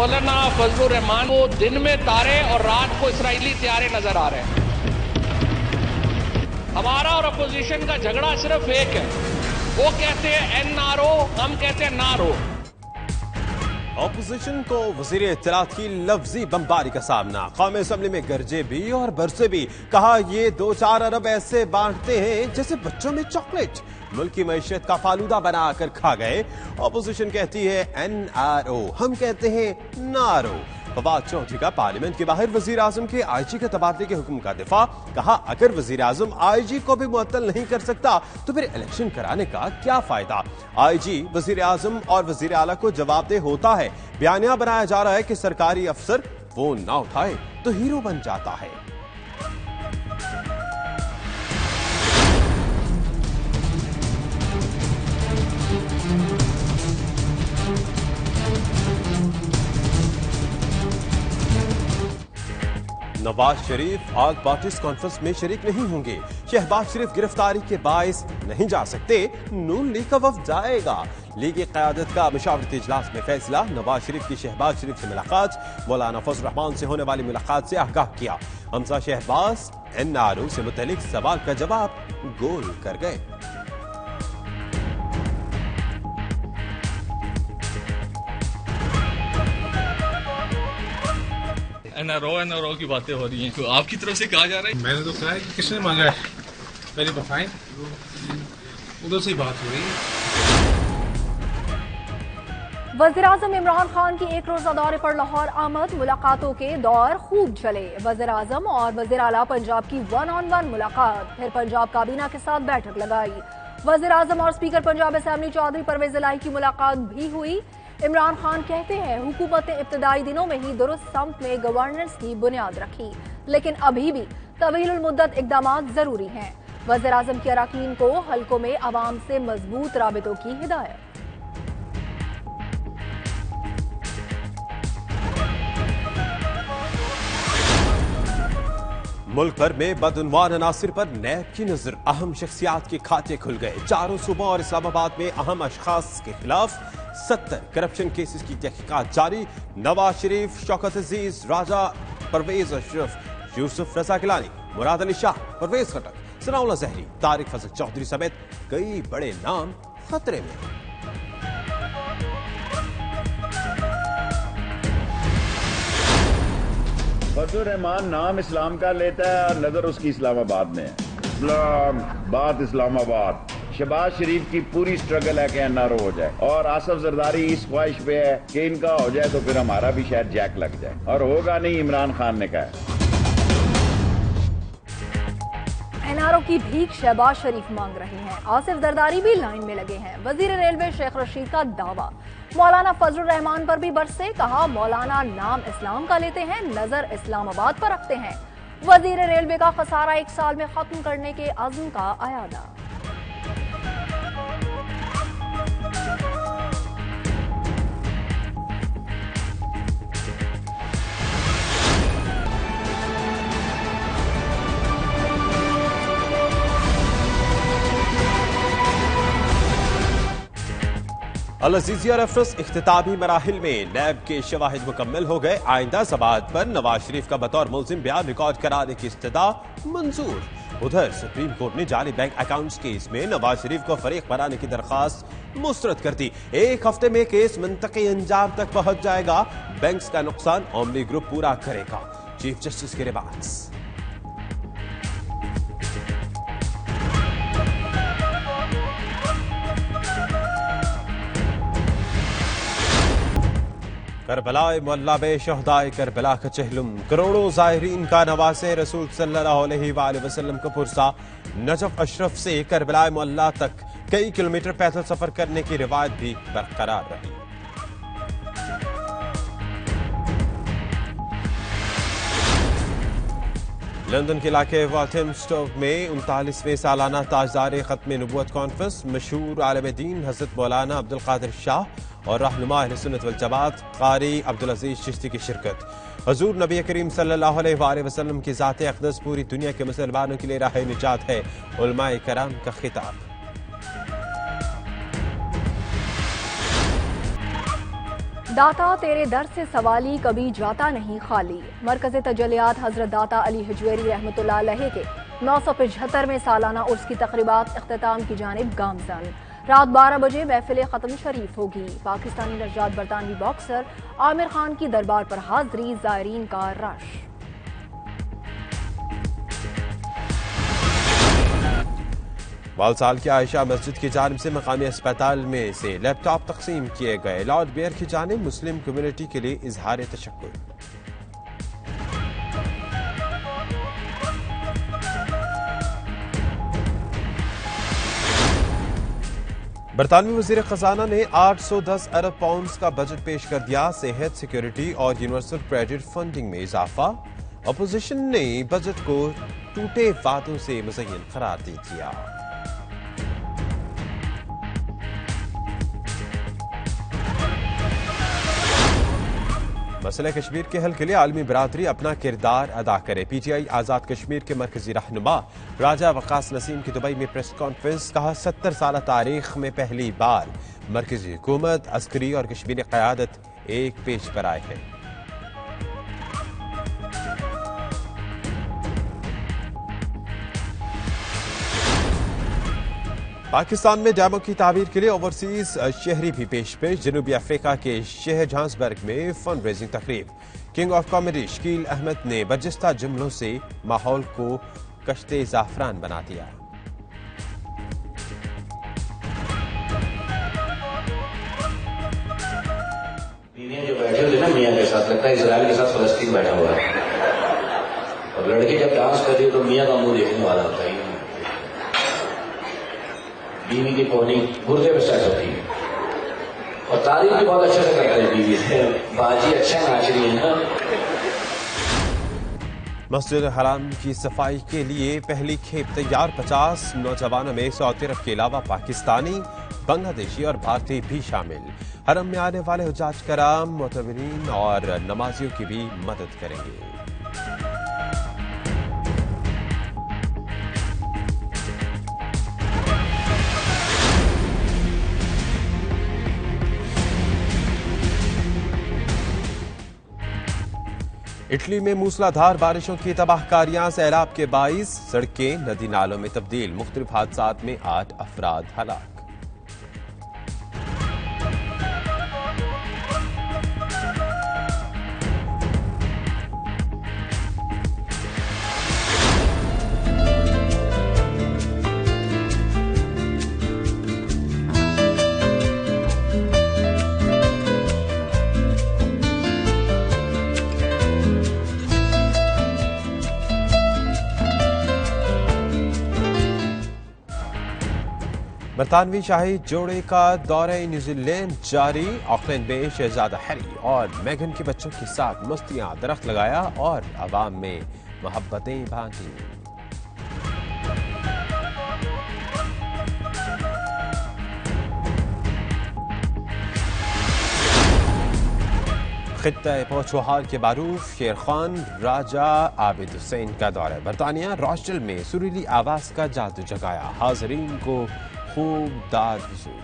मौलाना फजलुर रहमान को दिन में तारे और रात को इसराइली तैयारे नजर आ रहे हैं। हमारा और अपोजिशन का झगड़ा सिर्फ एक है, वो कहते हैं NRO, हम कहते हैं नारो। ऑपोजिशन को वजीर इत्तलात की लफ्जी बमबारी का सामना, कौमी असम्बली में गरजे भी और बरसे भी, कहा ये 2-4 अरब ऐसे बांटते हैं जैसे बच्चों में चॉकलेट, मुल्क की मैशत का फालूदा बनाकर खा गए। ऑपोजिशन कहती है NRO, हम कहते हैं नारो। फवाद चौधरी का पार्लियामेंट के बाहर वजीर आजम के IG के तबादले के हुक्म का दिफा, कहा अगर वजीर आजम IG को भी मुअत्तल नहीं कर सकता तो फिर इलेक्शन कराने का क्या फायदा। IG वजीर आजम और वजीर आला को जवाबदेह होता है। बयानिया बनाया जा रहा है कि सरकारी अफसर फोन ना उठाए तो हीरो बन जाता है। Nawaz Sharif all parties conference में शरीक नहीं होंगे। शहबाज शरीफ गिरफ्तारी के बायस नहीं जा सकते, नून लीग का वफ्द जाएगा। लीग की क़यादत का मशावरती इजलास में फैसला, नवाज शरीफ की शहबाज शरीफ से मुलाकात, मौलाना फजलुर रहमान से होने वाली मुलाकात से आगाह किया। हमजा शहबाज NRO से मुतल्लिक सवाल का जवाब गोल कर गए। NRO की बातें हो रही हैं, तो आपकी तरफ से कहा जा रहा है? मैंने तो कहा है कि किसने मांगा है, पहले बताएं। उधर से ही बात हो रही है। वज़ीर-ए-आज़म इमरान खान की एक रोजा दौरे पर लाहौर आमद, मुलाकातों के दौर खूब चले। वज़ीर-ए-आज़म और वज़ीर आला पंजाब की 1-on-1 मुलाकात, फिर पंजाब काबीना के साथ बैठक लगाई। वज़ीर-ए-आज़म और स्पीकर पंजाब असेंबली चौधरी परवेज इलाही की मुलाकात भी हुई। इमरान खान कहते हैं हुकूमत ने इब्तदाई दिनों में ही दुरुस्त समत में गवर्नेंस की बुनियाद रखी, लेकिन अभी भी तवीलुल मुद्दत इकदामात जरूरी हैं। वज़ीर-ए-आज़म के अरकान को हल्कों में अवाम से मजबूत राबितों की हिदायत। मुल्क भर में बदउनवान अनासिर पर नैब की नजर, अहम शख्सियात के खाते खुल गए। चारों सूबों और इस्लामाबाद में अहम अशखास के खिलाफ 70 करप्शन केसेस की तहकीकात जारी। नवाज शरीफ, शौकत अजीज, राजा परवेज अशरफ, यूसुफ रजा गिलानी, मुराद अली शाह, परवेज खटक, सनाउल्लाह जहरी, तारिक फजल चौधरी समेत कई बड़े नाम खतरे में। फजलुर रहमान नाम इस्लाम का लेता है और नजर उसकी इस्लामाबाद में है। इस्लामाबाद इस्लामाबाद। शहबाज शरीफ की पूरी स्ट्रगल है कि NRO हो जाए, और आसफ जरदारी इस ख्वाहिश पे है कि इनका हो जाए तो फिर हमारा भी शायद जैक लग जाए, और होगा नहीं, इमरान खान ने कहा है। NRO की भीख शहबाज शरीफ मांग रहे हैं। आसिफ जरदारी भी लाइन में लगे हैं। वजीर रेलवे शेख रशीद का दावा, मौलाना फजलुर रहमान पर भी बरसे, कहा मौलाना नाम इस्लाम का लेते हैं, नजर इस्लामाबाद पर रखते हैं। वजीर रेलवे का खसारा 1 साल में खत्म करने के अज़्म का अयादा। अल-अज़ीज़िया रेफरेंस इख्तितामी मराहिल में नैब के शवाहिद मुकम्मल हो गए। आइंदा समाअत पर नवाज शरीफ का बतौर मुल्ज़िम बयान रिकॉर्ड कराने की इस्तदा मंजूर। उधर सुप्रीम कोर्ट ने जाली बैंक अकाउंट्स केस में नवाज शरीफ को फरीक बनाने की दरखास्त मुस्तरद कर दी। 1 हफ्ते में केस मुंतकी अंजाम तक पहुंच जाएगा। बैंक्स का नुकसान ओमनी ग्रुप पूरा करेगा। चीफ जस्टिस के रिमार्क्स। करबलाए मुअल्ला में शहदाए करबला का चहलुम, करोड़ों ज़ाहिरीन का नवासे रसूल सल्लल्लाहु अलैहि वसल्लम का पुरसा। नजफ अशरफ से करबलाए मुअल्ला तक कई किलोमीटर पैदल सफर करने की रिवायत भी बरकरार रही। लंदन के इलाके वाल्थमस्टोक में 39वें सालाना ताजदार खत्म नबूवत कॉन्फ्रेंस, मशहूर आलिम दीन हज़रत मौलाना अब्दुल कादिर शाह और रहनुमा अहले सुन्नत वल जमात कारी अब्दुल अजीज चिश्ती की शिरकत। हुजूर नबी करीम सल्लल्लाहु अलैहि वसल्लम की ज़ात अक़दस पूरी दुनिया के मुसलमानों के लिए राह निजात है। उलमाए कराम का खिताब। दाता तेरे दर से सवाली कभी जाता नहीं खाली। मरकज़ तजलियात हजरत दाता अली हजवेरी रहमतुल्लाह अलैह के 975वें सालाना उर्स की तकरीबात इख्तिताम की जानिब गामजन। रात 12 बजे महफिल ख़त्म शरीफ होगी। पाकिस्तानी नौजवान बरतानवी बॉक्सर आमिर खान की दरबार पर हाजिरी, ज़ायरीन का रश। बालसाल की आयशा मस्जिद की जानिब से मकामी अस्पताल में से लैपटॉप तकसीम किए गए। लॉर्ड मेयर की जानिब मुस्लिम कम्युनिटी के लिए इजहार तशक्कुर। बरतानवी वज़ीर खजाना ने 810 अरब पाउंड का बजट पेश कर दिया। सेहत, सिक्योरिटी और यूनिवर्सल क्रेडिट फंडिंग में इजाफा। अपोजिशन ने बजट को टूटे वादों से मुज़य्यन करार दे दिया। मसले कश्मीर के हल के लिए आलमी बरादरी अपना किरदार अदा करे। PTI आजाद कश्मीर के मरकजी रहनुमा राजा वकास नसीम की दुबई में प्रेस कॉन्फ्रेंस। कहा 70 साल तारीख में पहली बार मरकजी हुकूमत, अस्करी और कश्मीरी क़यादत एक पेज पर आए हैं। पाकिस्तान में डैमों की तामीर के लिए ओवरसीज शहरी भी पेश। जनूबी अफ्रीका के शहर जोहान्सबर्ग में फंड रेजिंग तकरीब। King of comedy Shakeel Ahmed ने बर्जस्ता जुमलों से माहौल को कश्ते ज़ाफ़रान बना दिया। बीवियां जो बैठे होते ना मियाँ के साथ, लगता है इजराइल के साथ फलस्तीन बैठा हुआ है। और लड़की जब डांस करती है तो मियाँ का मुंह देखने वाला होता है। बीवी की पौनी गुर्दे पे सेट होती है और तारीफ भी बहुत अच्छे से करता है बीवी से। बाजी अच्छा नाच रही है ना। मस्जिद हराम की सफाई के लिए पहली खेप तैयार। 50 नौजवानों में सऊदी अरब के अलावा पाकिस्तानी, बांग्लादेशी और भारतीय भी शामिल। हरम में आने वाले हुज्जाज कराम, मुतमिरीन और नमाजियों की भी मदद करेंगे। इटली में मूसलाधार बारिशों की तबाहकारियां, सैलाब के बाइस सड़कें नदी नालों में तब्दील। मुख्तलिफ हादसात में 8 अफराद हलाक। बरतानवी शाही जोड़े का दौरे न्यूजीलैंड जारी। ऑकलैंड में शहजादा हैरी और मेगन के बच्चों के साथ मस्तियां, दरख्त लगाया और अवाम में मोहब्बतें बांटी। खित्ता पोचोहार के बारूफ शेर खान राजा आबिद हुसैन का दौरा। बरतानिया रॉचडेल में सुरीली आवाज का जादू जगाया। हाजरीन को खूब दाद वसूल।